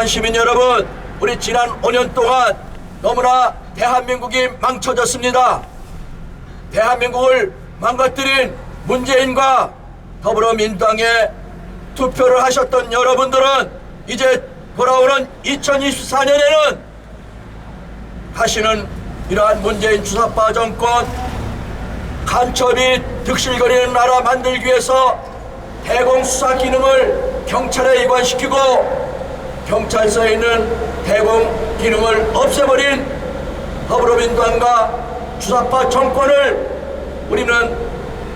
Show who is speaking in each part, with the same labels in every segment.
Speaker 1: 부산 시민 여러분, 우리 지난 5년 동안 너무나 대한민국이 망쳐졌습니다. 대한민국을 망가뜨린 문재인과 더불어민주당에 투표를 하셨던 여러분들은 이제 돌아오는 2024년에는 다시는 이러한 문재인 주사파 정권 간첩이 득실거리는 나라 만들기 위해서 대공수사 기능을 경찰에 이관시키고 경찰서에 있는 대공 기능을 없애버린 더불어민주당과 주사파 정권을 우리는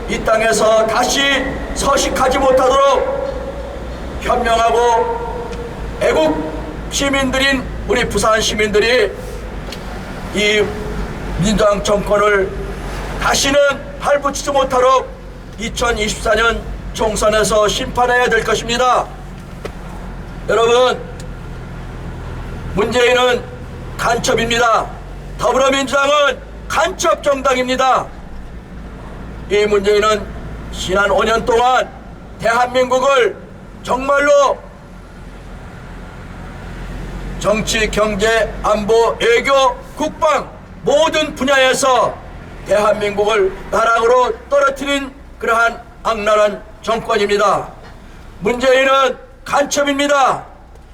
Speaker 1: 이 땅에서 다시 서식하지 못하도록 현명하고 애국 시민들인 우리 부산 시민들이 이 민주당 정권을 다시는 발붙이지 못하도록 2024년 총선에서 심판해야 될 것입니다. 여러분, 문재인은 간첩입니다. 더불어민주당은 간첩 정당입니다. 이 문재인은 지난 5년 동안 대한민국을 정말로 정치, 경제, 안보, 외교, 국방 모든 분야에서 대한민국을 나락으로 떨어뜨린 그러한 악랄한 정권입니다. 문재인은 간첩입니다.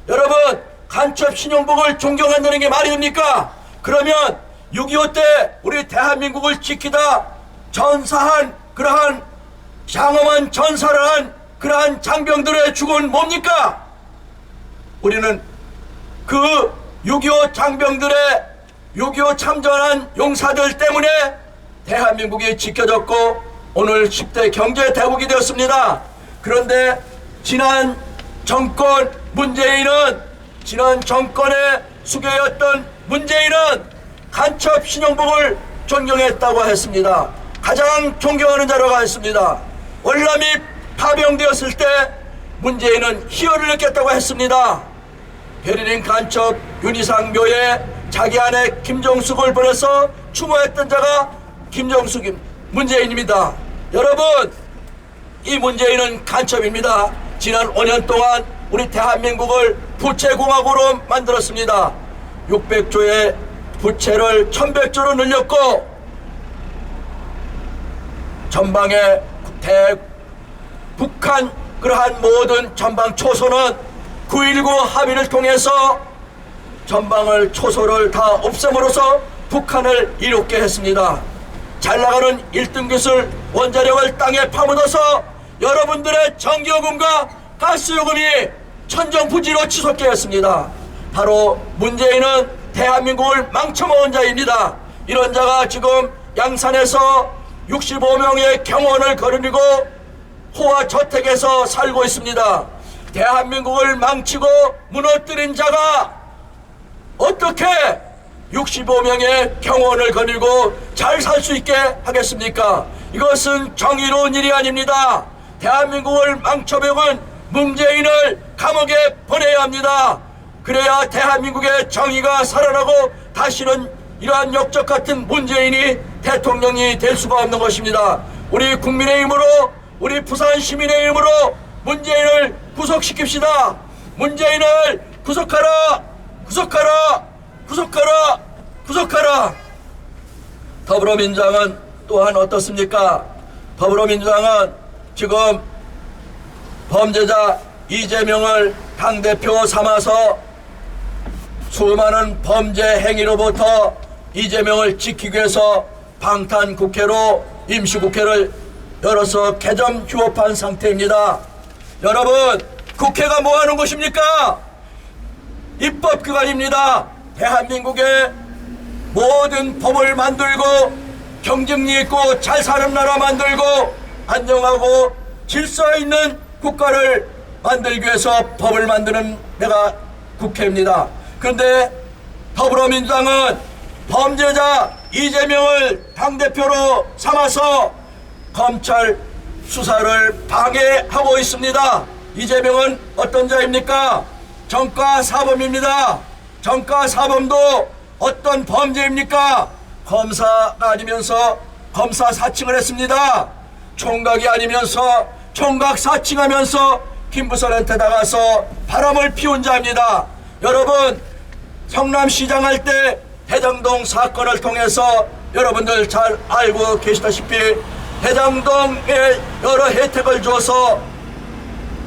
Speaker 1: 여러분, 간첩 신용복을 존경한다는 게 말이 됩니까? 그러면 6.25 때 우리 대한민국을 지키다 전사한 그러한 장엄한 전사를 한 그러한 장병들의 죽음은 뭡니까? 우리는 그 6.25 장병들의 6.25 참전한 용사들 때문에 대한민국이 지켜졌고 오늘 10대 경제 대국이 되었습니다. 그런데 지난 정권 문재인은, 지난 정권의 수괴였던 문재인은 간첩 신용복을 존경했다고 했습니다. 가장 존경하는 자라고 했습니다. 월남이 파병되었을 때 문재인은 희열을 느꼈다고 했습니다. 베를린 간첩 윤희상 묘에 자기 아내 김정숙을 보내서 추모했던 자가 김정숙 문재인입니다. 여러분, 이 문재인은 간첩입니다. 지난 5년 동안 우리 대한민국을 부채공화국으로 만들었습니다. 600조의 부채를 1100조로 늘렸고 전방의 북한 그러한 모든 전방 초소는 9.19 합의를 통해서 전방을 초소를 다 없앰으로써 북한을 이롭게 했습니다. 잘나가는 1등 기술 원자력을 땅에 파묻어서 여러분들의 전기요금과 가스요금이 천정부지로 치솟게 했습니다. 바로 문재인은 대한민국을 망쳐먹은 자입니다. 이런 자가 지금 양산에서 65명의 경원을 거느리고 호화저택에서 살고 있습니다. 대한민국을 망치고 무너뜨린 자가 어떻게 65명의 경원을 거느리고 잘 살 수 있게 하겠습니까? 이것은 정의로운 일이 아닙니다. 대한민국을 망쳐먹은 문재인을 감옥에 보내야 합니다. 그래야 대한민국의 정의가 살아나고 다시는 이러한 역적 같은 문재인이 대통령이 될 수가 없는 것입니다. 우리 국민의힘으로, 우리 부산 시민의 힘으로 문재인을 구속시킵시다. 문재인을 구속하라! 구속하라! 구속하라! 구속하라! 더불어민주당은 또한 어떻습니까? 더불어민주당은 지금 범죄자 이재명을 당대표 삼아서 수많은 범죄 행위로부터 이재명을 지키기 위해서 방탄국회로 임시국회를 열어서 개점 휴업한 상태입니다. 여러분, 국회가 뭐하는 곳입니까? 입법기관입니다. 대한민국의 모든 법을 만들고 경쟁력 있고 잘 사는 나라 만들고 안정하고 질서 있는 국가를 만들기 위해서 법을 만드는 데가 국회입니다. 그런데 더불어민주당은 범죄자 이재명을 당대표로 삼아서 검찰 수사를 방해하고 있습니다. 이재명은 어떤 자입니까? 정가사범입니다. 정가사범도 어떤 범죄입니까? 검사가 아니면서 검사 사칭을 했습니다. 총각이 아니면서 총각 사칭하면서 김부선한테 나가서 바람을 피운 자입니다. 여러분, 성남시장 할 때 대장동 사건을 통해서 여러분들 잘 알고 계시다시피 대장동에 여러 혜택을 줘서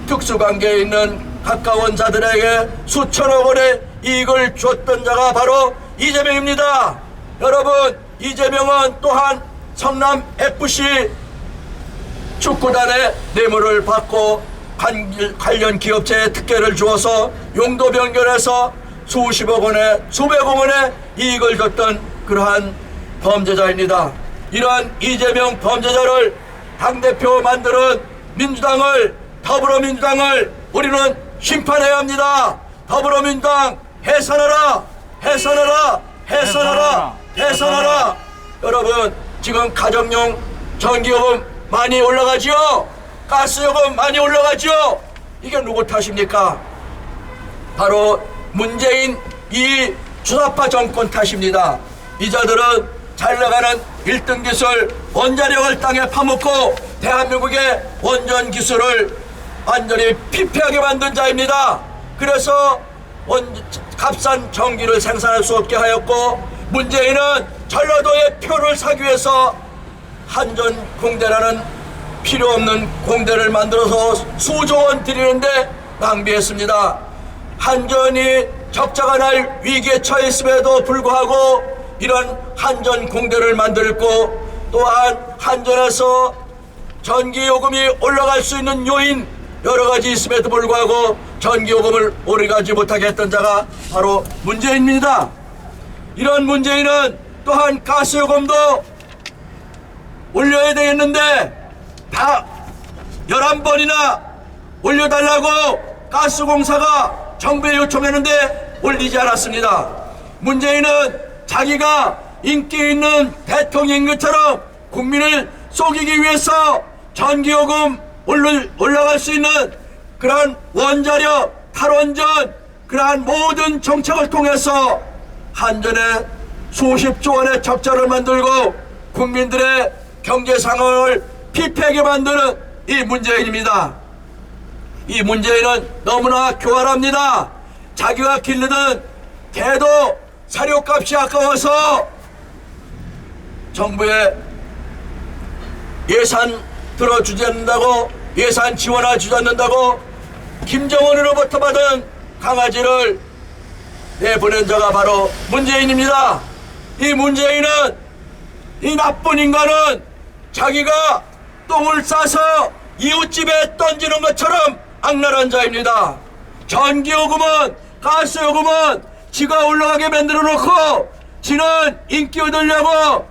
Speaker 1: 특수관계에 있는 가까운 자들에게 수천억 원의 이익을 줬던 자가 바로 이재명입니다. 여러분, 이재명은 또한 성남FC 축구단의 뇌물을 받고 관련 기업체에 특혜를 주어서 용도 변경해서 수십억 원의 수백억 원의 이익을 줬던 그러한 범죄자입니다. 이러한 이재명 범죄자를 당대표 만드는 더불어민주당을 우리는 심판해야 합니다. 더불어민주당 해산하라! 해산하라! 해산하라! 해산하라! 여러분, 지금 가정용 전기요금 많이 올라가지요? 가스요금 많이 올라가지요? 이게 누구 탓입니까? 바로 문재인 이 주사파 정권 탓입니다. 이 자들은 잘 나가는 1등 기술 원자력을 땅에 파묻고 대한민국의 원전 기술을 완전히 피폐하게 만든 자입니다. 그래서 값싼 전기를 생산할 수 없게 하였고, 문재인은 전라도의 표를 사기 위해서 한전공대라는 필요 없는 공대를 만들어서 수조 원 들이는데 낭비했습니다. 한전이 적자가 날 위기에 처했음에도 불구하고 이런 한전공대를 만들고, 또한 한전에서 전기요금이 올라갈 수 있는 요인 여러 가지 있음에도 불구하고 전기요금을 오르가지 못하게 했던 자가 바로 문재인입니다. 이런 문재인은 또한 가스요금도 올려야 되겠는데 다 11번이나 올려달라고 가스공사가 정부에 요청했는데 올리지 않았습니다. 문재인은 자기가 인기 있는 대통령인 것처럼 국민을 속이기 위해서 전기요금 올라갈 수 있는 그러한 원자력, 탈원전, 그러한 모든 정책을 통해서 한전에 수십조 원의 적자를 만들고 국민들의 경제 상황을 피폐하게 만드는 이 문재인입니다. 이 문재인은 너무나 교활합니다. 자기가 기르는 개도 사료값이 아까워서 정부에 예산 들어주지 않는다고, 예산 지원해주지 않는다고 김정은으로부터 받은 강아지를 내보낸 자가 바로 문재인입니다. 이 문재인은, 이 나쁜 인간은 자기가 똥을 싸서 이웃집에 던지는 것처럼 악랄한 자입니다. 전기요금은, 가스요금은 지가 올라가게 만들어 놓고 지는 인기 얻으려고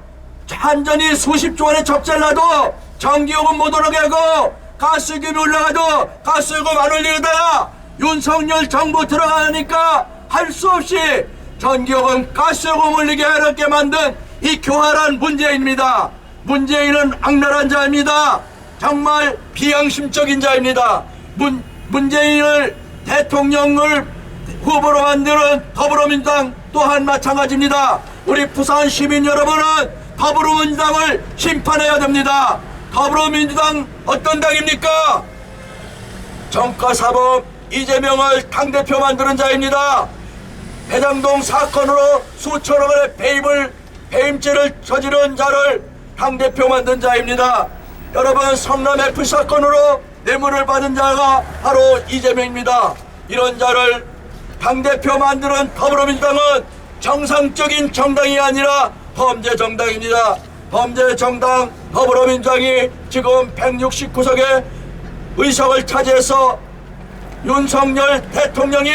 Speaker 1: 한전이 수십조 원의 적자를 나도 전기요금 못 오르게 하고 가스요금이 올라가도 가스요금 안 올리려다가 윤석열 정부 들어가니까 할 수 없이 전기요금, 가스요금 올리게 하렵게 만든 이 교활한 문재인입니다. 문재인은 악랄한 자입니다. 정말 비양심적인 자입니다. 문재인을 대통령을 후보로 만드는 더불어민주당 또한 마찬가지입니다. 우리 부산 시민 여러분은 더불어민주당을 심판해야 됩니다. 더불어민주당 어떤 당입니까? 정가사범 이재명을 당대표 만드는 자입니다. 대장동 사건으로 수천억 원의 배임죄를 저지른 자를 당대표 만든 자입니다. 여러분, 성남FC 사건으로 뇌물을 받은 자가 바로 이재명입니다. 이런 자를 당대표 만드는 더불어민주당은 정상적인 정당이 아니라 범죄 정당입니다. 범죄 정당 더불어민주당이 지금 169석의 의석을 차지해서 윤석열 대통령이,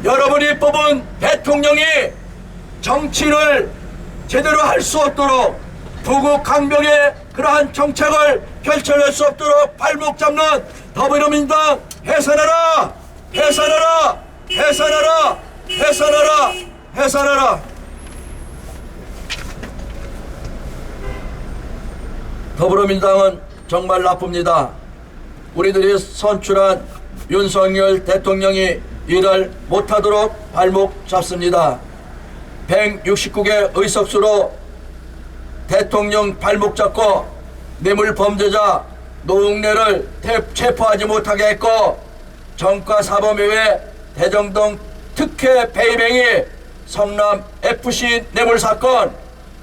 Speaker 1: 여러분이 뽑은 대통령이 정치를 제대로 할 수 없도록 부국 강병의 그러한 정책을 펼쳐낼 수 없도록 발목 잡는 더불어민주당 해산하라! 해산하라! 해산하라! 해산하라! 해산하라! 더불어민주당은 정말 나쁩니다. 우리들이 선출한 윤석열 대통령이 일을 못하도록 발목 잡습니다. 169개 의석수로 대통령 발목 잡고 뇌물 범죄자 노웅래를 체포하지 못하게 했고, 정가사범회회 대정동 특혜 배임행위, 성남 FC 뇌물사건,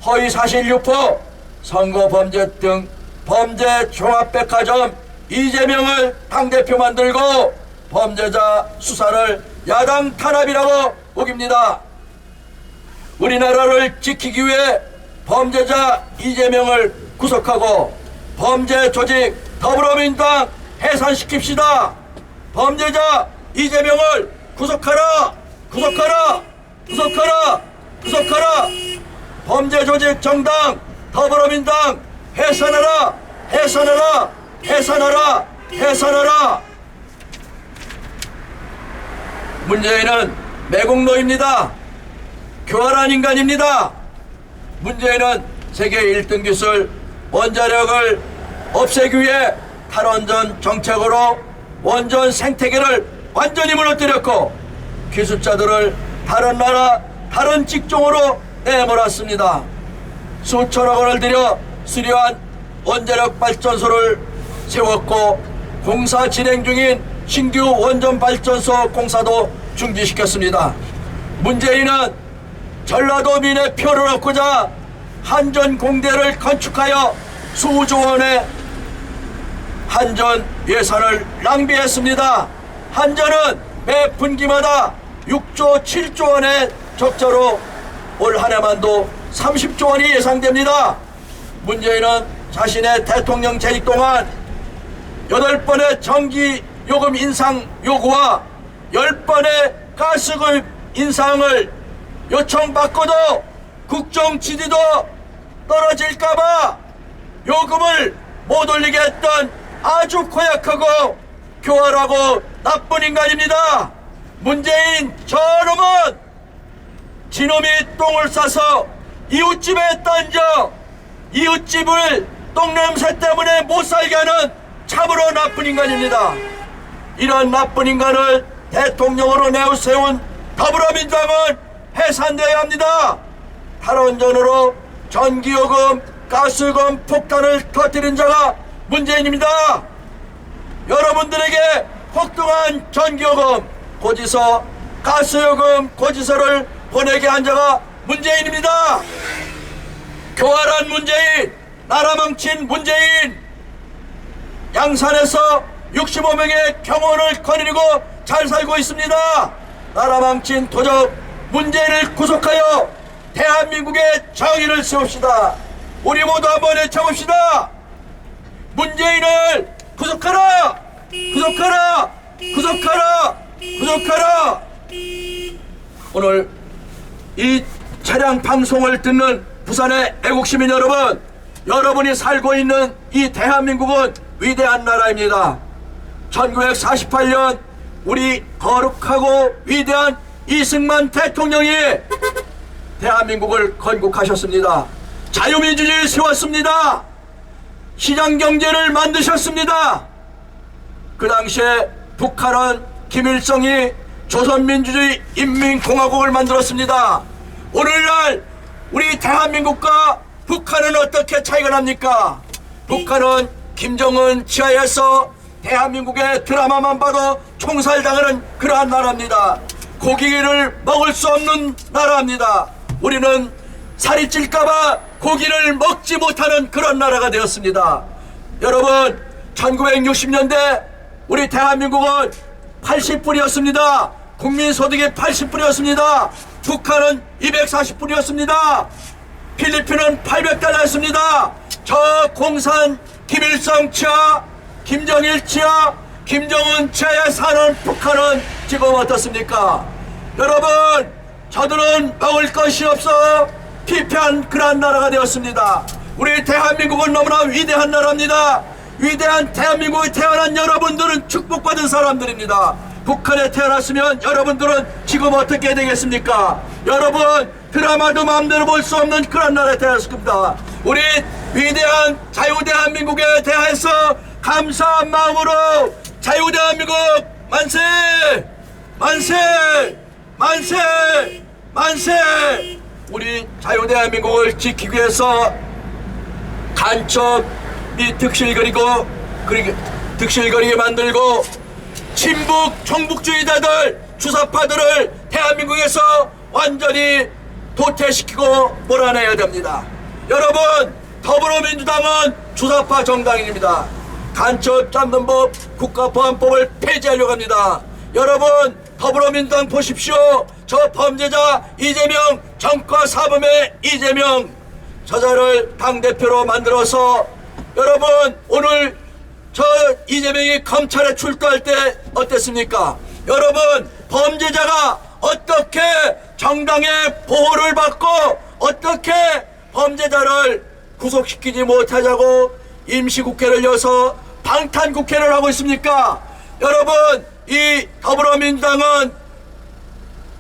Speaker 1: 허위사실 유포, 선거범죄 등 범죄 종합백화점 이재명을 당대표 만들고 범죄자 수사를 야당 탄압이라고 우깁니다. 우리나라를 지키기 위해 범죄자 이재명을 구속하고 범죄 조직 더불어민주당 해산시킵시다. 범죄자 이재명을 구속하라! 구속하라! 구속하라! 구속하라! 범죄 조직 정당 더불어민주당 해산하라! 해산하라! 해산하라! 해산하라! 문재인은 매국노입니다. 교활한 인간입니다. 문재인은 세계 1등 기술 원자력을 없애기 위해 탈원전 정책으로 원전 생태계를 완전히 무너뜨렸고 기술자들을 다른 나라 다른 직종으로 내몰았습니다. 수천억 원을 들여 수려한 원자력 발전소를 세웠고 공사 진행 중인 신규 원전 발전소 공사도 중지시켰습니다. 문재인은 전라도민의 표를 얻고자 한전공대를 건축하여 수조 원의 한전 예산을 낭비했습니다. 한전은 매 분기마다 6조 7조 원의 적자로 올 한 해만도 30조 원이 예상됩니다. 문재인은 자신의 대통령 재직 동안 8번의 전기 요금 인상 요구와 10번의 가스금 인상을 요청받고도 국정 지지도 떨어질까봐 요금을 못 올리게 했던 아주 고약하고 교활하고 나쁜 인간입니다. 문재인 저놈은 지놈이 똥을 싸서 이웃집에 던져 이웃집을 똥냄새 때문에 못 살게 하는 참으로 나쁜 인간입니다. 이런 나쁜 인간을 대통령으로 내세운 더불어민주당은 해산되어야 합니다. 탈원전으로 전기요금, 가스요금 폭탄을 터뜨린 자가 문재인입니다. 여러분들에게 폭등한 전기요금 고지서, 가스요금 고지서를 보내게 한 자가 문재인입니다. 교활한 문재인, 나라 망친 문재인, 양산에서 65명의 경호원을 거느리고 잘 살고 있습니다. 나라 망친 도적 문재인을 구속하여 대한민국의 정의를 세웁시다. 우리 모두 한번 외쳐봅시다. 문재인을 구속하라! 구속하라! 구속하라! 구속하라! 오늘 이 차량 방송을 듣는 부산의 애국시민 여러분, 여러분이 살고 있는 이 대한민국은 위대한 나라입니다. 1948년 우리 거룩하고 위대한 이승만 대통령이 대한민국을 건국하셨습니다. 자유민주주의를 세웠습니다. 시장경제를 만드셨습니다. 그 당시에 북한은 김일성이 조선민주주의 인민공화국을 만들었습니다. 오늘날 우리 대한민국과 북한은 어떻게 차이가 납니까? 북한은 김정은 지하에서 대한민국의 드라마만 봐도 총살당하는 그러한 나라입니다. 고기를 먹을 수 없는 나라입니다. 우리는 살이 찔까봐 고기를 먹지 못하는 그런 나라가 되었습니다. 여러분, 1960년대 우리 대한민국은 80불이었습니다. 국민소득이 80불이었습니다. 북한은 240불이었습니다. 필리핀은 800달러였습니다. 저 공산 김일성 치하, 김정일 치하, 김정은 치하에 사는 북한은 지금 어떻습니까? 여러분, 저들은 먹을 것이 없어 피폐한 그러한 나라가 되었습니다. 우리 대한민국은 너무나 위대한 나라입니다. 위대한 대한민국에 태어난 여러분들은 축복받은 사람들입니다. 북한에 태어났으면 여러분들은 지금 어떻게 되겠습니까? 여러분, 드라마도 마음대로 볼 수 없는 그런 나라에 태어났을 겁니다. 우리 위대한 자유대한민국에 대해서 감사한 마음으로 자유대한민국 만세! 만세! 만세! 만세! 우리 자유대한민국을 지키기 위해서 간첩 이 득실거리게 만들고 친북 종북주의자들 주사파들을 대한민국에서 완전히 도태시키고 몰아내야 됩니다. 여러분, 더불어민주당은 주사파 정당입니다. 간첩 잡는 법, 국가보안법을 폐지하려고 합니다. 여러분, 더불어민주당 보십시오. 저 범죄자 이재명, 정과 사범의 이재명, 저자를 당대표로 만들어서 여러분, 오늘 저 이재명이 검찰에 출두할 때 어땠습니까? 여러분, 범죄자가 어떻게 정당의 보호를 받고 어떻게 범죄자를 구속시키지 못하자고 임시국회를 여서 방탄국회를 하고 있습니까? 여러분, 이 더불어민주당은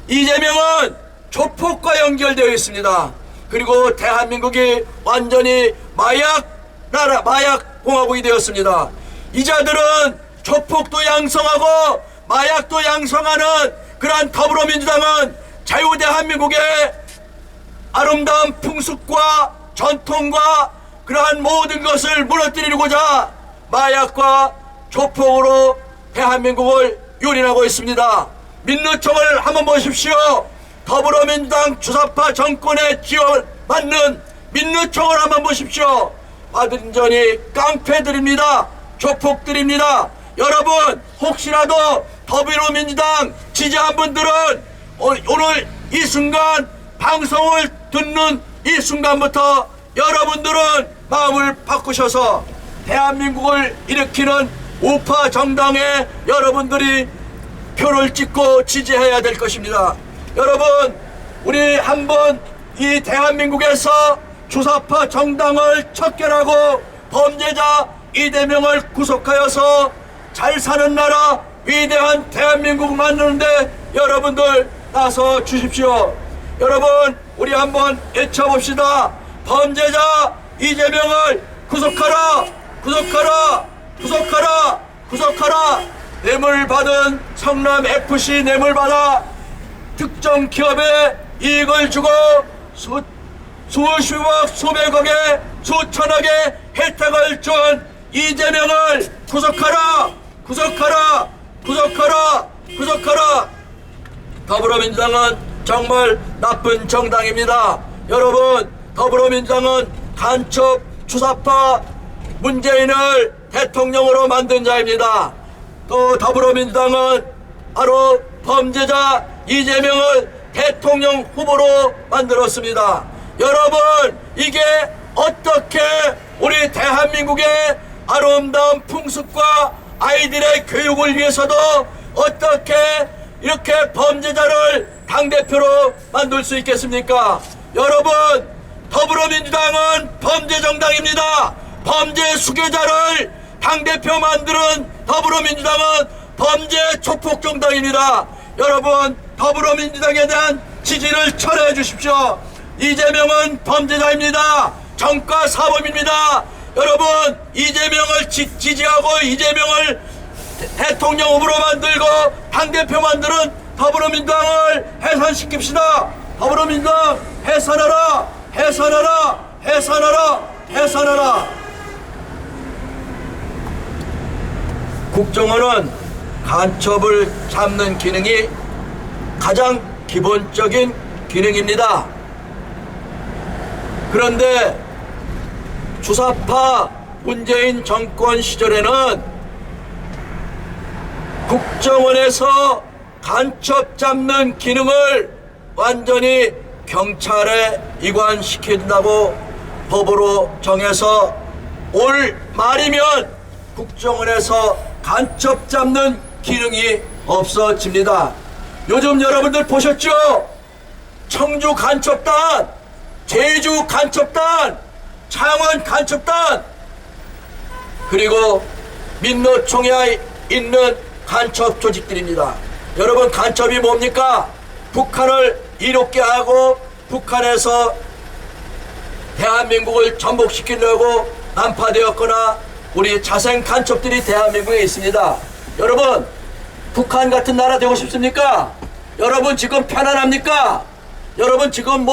Speaker 1: 이재명은 조폭과 연결되어 있습니다. 그리고 대한민국이 완전히 마약 나라, 마약 공화국이 되었습니다. 이 자들은 조폭도 양성하고 마약도 양성하는 그러한 더불어민주당은 자유대한민국의 아름다운 풍습과 전통과 그러한 모든 것을 무너뜨리고자 마약과 조폭으로 대한민국을 유린하고 있습니다. 민노총을 한번 보십시오. 더불어민주당 주사파 정권에 지어맞는 민노총을 한번 보십시오. 완전히 깡패들입니다. 조폭들입니다. 여러분, 혹시라도 더불어민주당 지지한 분들은 오늘 이 순간 방송을 듣는 이 순간부터 여러분들은 마음을 바꾸셔서 대한민국을 일으키는 우파 정당에 여러분들이 표를 찍고 지지해야 될 것입니다. 여러분, 우리 한번 이 대한민국에서 주사파 정당을 척결하고 범죄자 이재명을 구속하여서 잘 사는 나라 위대한 대한민국 만드는데 여러분들 나서 주십시오. 여러분, 우리 한번 외쳐봅시다. 범죄자 이재명을 구속하라, 구속하라, 구속하라, 구속하라. 뇌물 받은 성남FC 뇌물 받아 특정 기업에 이익을 주고 수십억 수백억의 수천억의 혜택을 준 이재명을 구속하라, 구속하라, 구속하라, 구속하라. 더불어민주당은 정말 나쁜 정당입니다. 여러분, 더불어민주당은 간첩 주사파 문재인을 대통령으로 만든 자입니다. 또 더불어민주당은 바로 범죄자 이재명을 대통령 후보로 만들었습니다. 여러분, 이게 어떻게 우리 대한민국의 아름다운 풍습과 아이들의 교육을 위해서도 어떻게 이렇게 범죄자를 당대표로 만들 수 있겠습니까? 여러분, 더불어민주당은 범죄 정당입니다. 범죄 수괴자를 당대표 만드는 더불어민주당은 범죄 조폭 정당입니다. 여러분, 더불어민주당에 대한 지지를 철회해 주십시오. 이재명은 범죄자입니다. 정과 사범입니다. 여러분, 이재명을 지지하고 이재명을 대통령 후보로 만들고 당대표 만드는 더불어민주당을 해산시킵시다. 더불어민주당 해산하라, 해산하라, 해산하라, 해산하라. 국정원은 간첩을 잡는 기능이 가장 기본적인 기능입니다. 그런데 주사파 문재인 정권 시절에는 국정원에서 간첩 잡는 기능을 완전히 경찰에 이관시킨다고 법으로 정해서 올 말이면 국정원에서 간첩 잡는 기능이 없어집니다. 요즘 여러분들 보셨죠? 청주 간첩단, 제주 간첩단, 창원 간첩단, 그리고 민노총에 있는 간첩 조직들입니다. 여러분, 간첩이 뭡니까? 북한을 이롭게 하고 북한에서 대한민국을 전복시키려고 난파되었거나 우리 자생 간첩들이 대한민국에 있습니다. 여러분, 북한 같은 나라 되고 싶습니까? 여러분 지금 편안합니까? 여러분 지금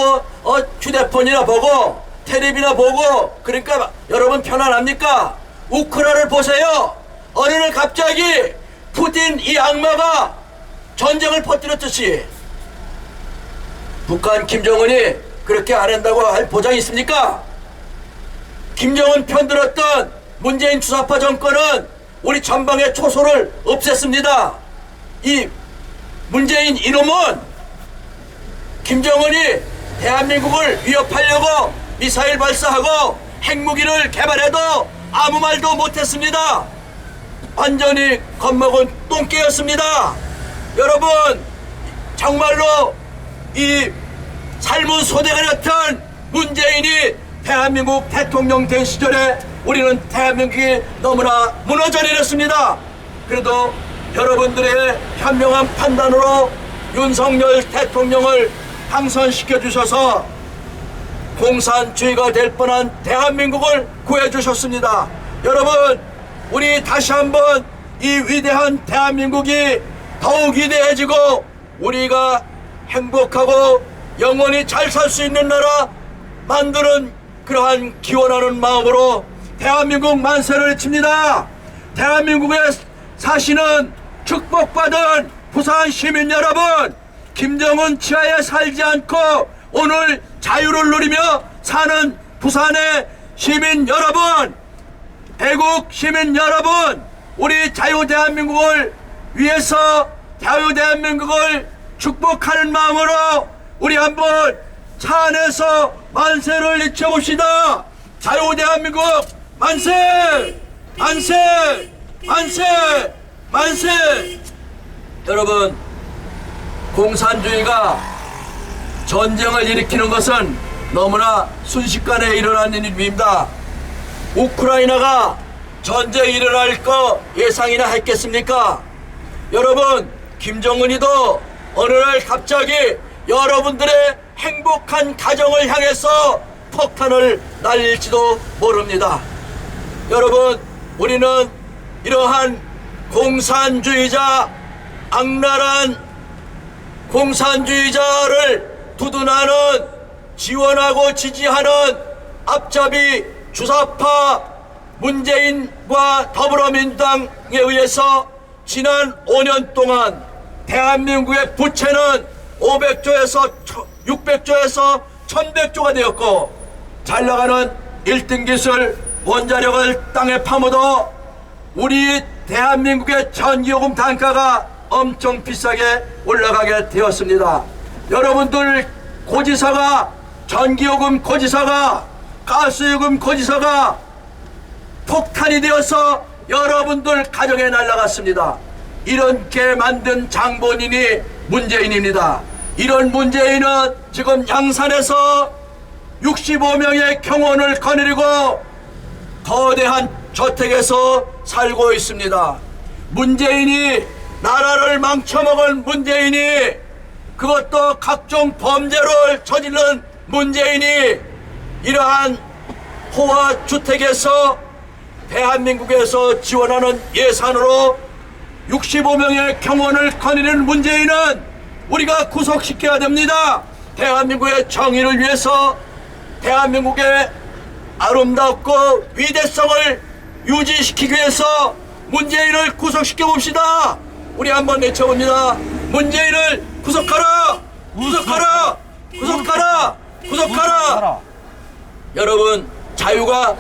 Speaker 1: 휴대폰이나 보고 텔레비나 보고 그러니까 여러분 편안합니까? 우크라이나를 보세요. 어느 날 갑자기 푸틴 이 악마가 전쟁을 퍼뜨렸듯이 북한 김정은이 그렇게 안 한다고 할 보장이 있습니까? 김정은 편들었던 문재인 주사파 정권은 우리 전방의 초소를 없앴습니다. 이 문재인 이놈은 김정은이 대한민국을 위협하려고 미사일 발사하고 핵무기를 개발해도 아무 말도 못했습니다. 완전히 겁먹은 똥개였습니다. 여러분, 정말로 이 삶은 소대가 같은 문재인이 대한민국 대통령 된 시절에 우리는 대한민국이 너무나 무너져 내렸습니다. 그래도 여러분들의 현명한 판단으로 윤석열 대통령을 당선시켜 주셔서 공산주의가 될 뻔한 대한민국을 구해주셨습니다. 여러분, 우리 다시 한번 이 위대한 대한민국이 더욱 위대해지고 우리가 행복하고 영원히 잘 살 수 있는 나라 만드는 그러한 기원하는 마음으로 대한민국 만세를 외칩니다. 대한민국에 사시는 축복받은 부산 시민 여러분, 김정은 치하에 살지 않고 오늘 자유를 누리며 사는 부산의 시민 여러분, 애국 시민 여러분, 우리 자유 대한민국을 위해서 자유 대한민국을 축복하는 마음으로 우리 한번 차 안에서 만세를 외쳐봅시다. 자유 대한민국 만세! 만세! 만세! 만세! 여러분, 공산주의가 전쟁을 일으키는 것은 너무나 순식간에 일어나는 일입니다. 우크라이나가 전쟁이 일어날 거 예상이나 했겠습니까? 여러분, 김정은이도 어느 날 갑자기 여러분들의 행복한 가정을 향해서 폭탄을 날릴지도 모릅니다. 여러분, 우리는 이러한 공산주의자, 악랄한 공산주의자를 두둔하는, 지원하고 지지하는 앞잡이 주사파 문재인과 더불어민주당에 의해서 지난 5년 동안 대한민국의 부채는 500조에서 600조에서 1100조가 되었고, 잘나가는 1등 기술 원자력을 땅에 파묻어 우리 대한민국의 전기요금 단가가 엄청 비싸게 올라가게 되었습니다. 여러분들 고지서가, 전기요금 고지서가, 가스요금 고지서가 폭탄이 되어서 여러분들 가정에 날아갔습니다. 이렇게 만든 장본인이 문재인입니다. 이런 문재인은 지금 양산에서 65명의 경원을 거느리고 거대한 저택에서 살고 있습니다. 문재인이, 나라를 망쳐먹은 문재인이, 그것도 각종 범죄를 저지른 문재인이 이러한 호화주택에서 대한민국에서 지원하는 예산으로 65명의 경원을 거느리는 문재인은 우리가 구속시켜야 됩니다. 대한민국의 정의를 위해서, 대한민국의 아름답고 위대성을 유지시키기 위해서 문재인을 구속시켜 봅시다. 우리 한번 외쳐봅니다. 문재인을 구속하라! 구속하라! 구속하라! 구속하라! 여러분, 자유가